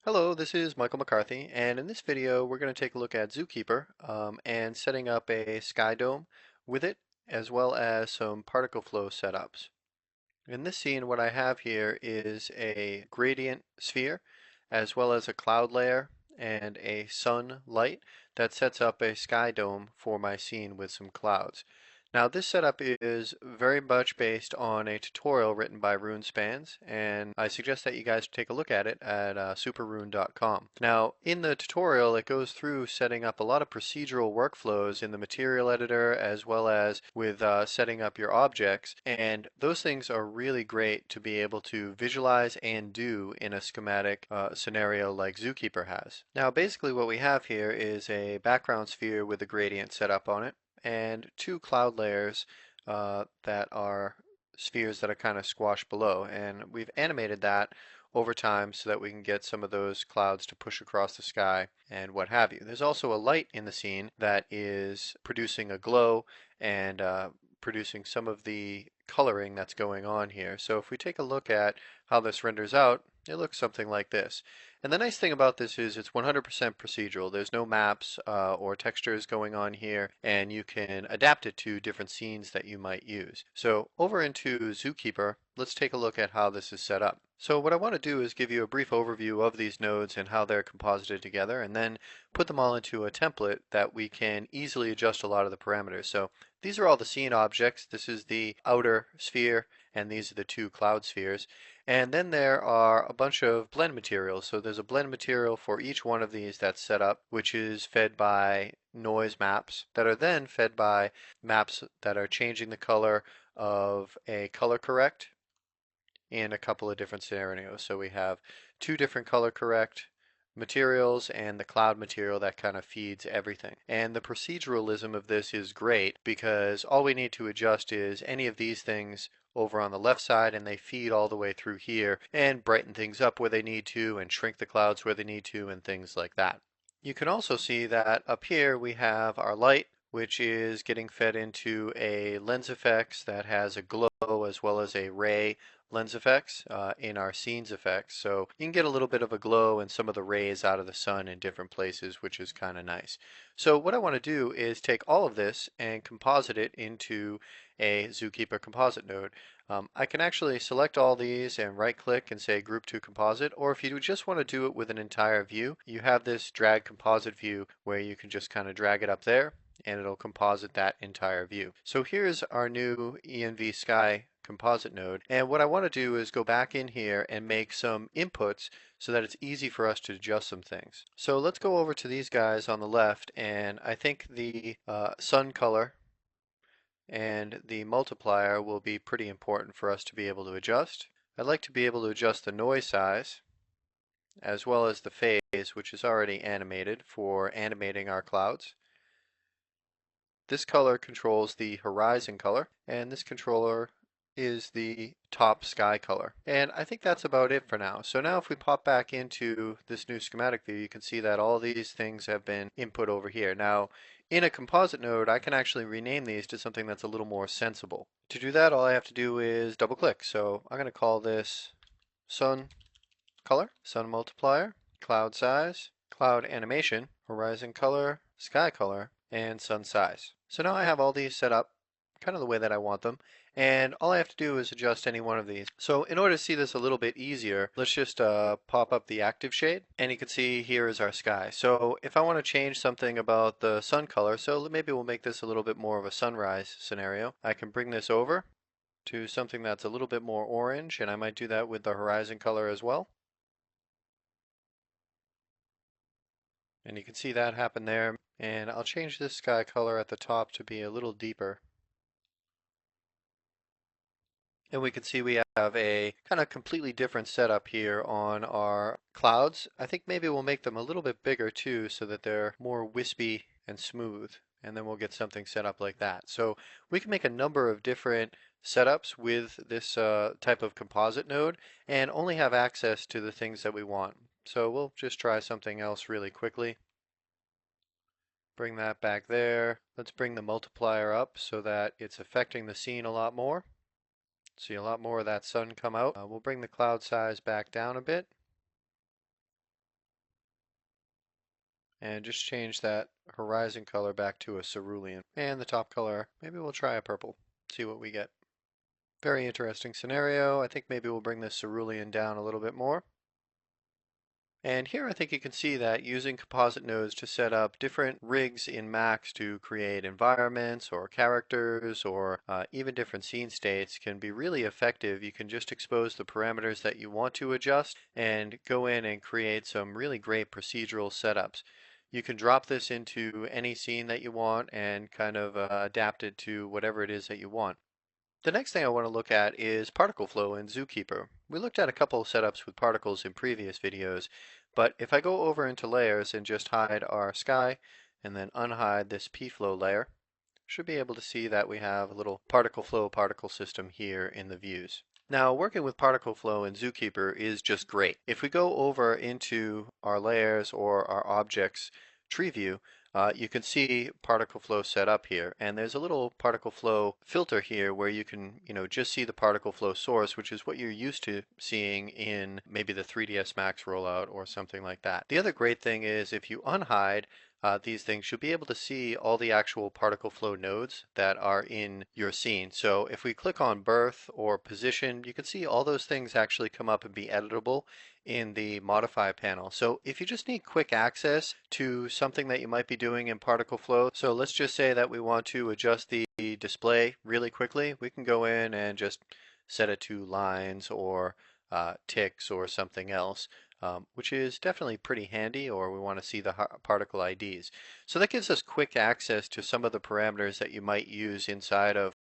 Hello, this is Michael McCarthy, and in this video we're going to take a look at Zookeeper and setting up a sky dome with it, as well as some particle flow setups. In this scene, what I have here is a gradient sphere, as well as a cloud layer and a sun light that sets up a sky dome for my scene with some clouds. Now this setup is very much based on a tutorial written by RuneSpans, and I suggest that you guys take a look at it at superrune.com. Now in the tutorial it goes through setting up a lot of procedural workflows in the material editor as well as with setting up your objects, and those things are really great to be able to visualize and do in a schematic scenario like Zookeeper has. Now basically what we have here is a background sphere with a gradient set up on it and two cloud layers that are spheres that are kind of squashed below. And we've animated that over time so that we can get some of those clouds to push across the sky and what have you. There's also a light in the scene that is producing a glow and producing some of the coloring that's going on here. So if we take a look at how this renders out, it looks something like this. And the nice thing about this is it's 100% procedural. There's no maps or textures going on here, and you can adapt it to different scenes that you might use. So over into Zookeeper, let's take a look at how this is set up. So what I want to do is give you a brief overview of these nodes and how they're composited together, and then put them all into a template that we can easily adjust a lot of the parameters. So these are all the scene objects. This is the outer sphere, and these are the two cloud spheres. And then there are a bunch of blend materials. So there's a blend material for each one of these that's set up, which is fed by noise maps that are then fed by maps that are changing the color of a color correct in a couple of different scenarios. So we have two different color correct materials and the cloud material that kind of feeds everything. And the proceduralism of this is great because all we need to adjust is any of these things over on the left side, and they feed all the way through here and brighten things up where they need to and shrink the clouds where they need to and things like that. You can also see that up here we have our light, which is getting fed into a lens effects that has a glow as well as a ray lens effects in our scenes effects. So you can get a little bit of a glow and some of the rays out of the sun in different places, which is kind of nice. So what I want to do is take all of this and composite it into a Zookeeper composite node. I can actually select all these and right click and say group to composite, or if you just want to do it with an entire view, you have this drag composite view where you can just kind of drag it up there and it'll composite that entire view. So here's our new ENV Sky composite node, and what I want to do is go back in here and make some inputs so that it's easy for us to adjust some things. So let's go over to these guys on the left, and I think the sun color and the multiplier will be pretty important for us to be able to adjust. I'd like to be able to adjust the noise size as well as the phase, which is already animated for animating our clouds. This color controls the horizon color, and this controller is the top sky color. And I think that's about it for now. So now if we pop back into this new schematic view, you can see that all these things have been input over here. Now, in a composite node, I can actually rename these to something that's a little more sensible. To do that, all I have to do is double click. So I'm going to call this sun color, sun multiplier, cloud size, cloud animation, horizon color, sky color, and sun size. So now I have all these set up kind of the way that I want them, and all I have to do is adjust any one of these. So in order to see this a little bit easier, let's just pop up the active shade, and you can see here is our sky. So if I want to change something about the sun color, so maybe we'll make this a little bit more of a sunrise scenario, I can bring this over to something that's a little bit more orange, and I might do that with the horizon color as well. And you can see that happen there. And I'll change this sky color at the top to be a little deeper. And we can see we have a kind of completely different setup here on our clouds. I think maybe we'll make them a little bit bigger too so that they're more wispy and smooth. And then we'll get something set up like that. So we can make a number of different setups with this type of composite node and only have access to the things that we want. So we'll just try something else really quickly. Bring that back there. Let's bring the multiplier up so that it's affecting the scene a lot more. See a lot more of that sun come out. We'll bring the cloud size back down a bit. and just change that horizon color back to a cerulean. And the top color, maybe we'll try a purple, see what we get. Very interesting scenario. I think maybe we'll bring this cerulean down a little bit more. And here I think you can see that using composite nodes to set up different rigs in Max to create environments or characters or even different scene states can be really effective. You can just expose the parameters that you want to adjust and go in and create some really great procedural setups. You can drop this into any scene that you want and kind of adapt it to whatever it is that you want. The next thing I want to look at is particle flow in Zookeeper. We looked at a couple of setups with particles in previous videos, but if I go over into layers and just hide our sky and then unhide this PFlow layer, should be able to see that we have a little particle flow particle system here in the views. Now, working with particle flow in Zookeeper is just great. If we go over into our layers or our objects tree view, you can see particle flow set up here, and there's a little particle flow filter here where you can, just see the particle flow source, which is what you're used to seeing in maybe the 3ds Max rollout or something like that. The other great thing is if you unhide these things, you'll be able to see all the actual particle flow nodes that are in your scene. So if we click on birth or position, you can see all those things actually come up and be editable in the modify panel. So if you just need quick access to something that you might be doing in particle flow, so let's just say that we want to adjust the display really quickly, we can go in and just set it to lines or ticks or something else. Which is definitely pretty handy, or we want to see the particle IDs. So that gives us quick access to some of the parameters that you might use inside of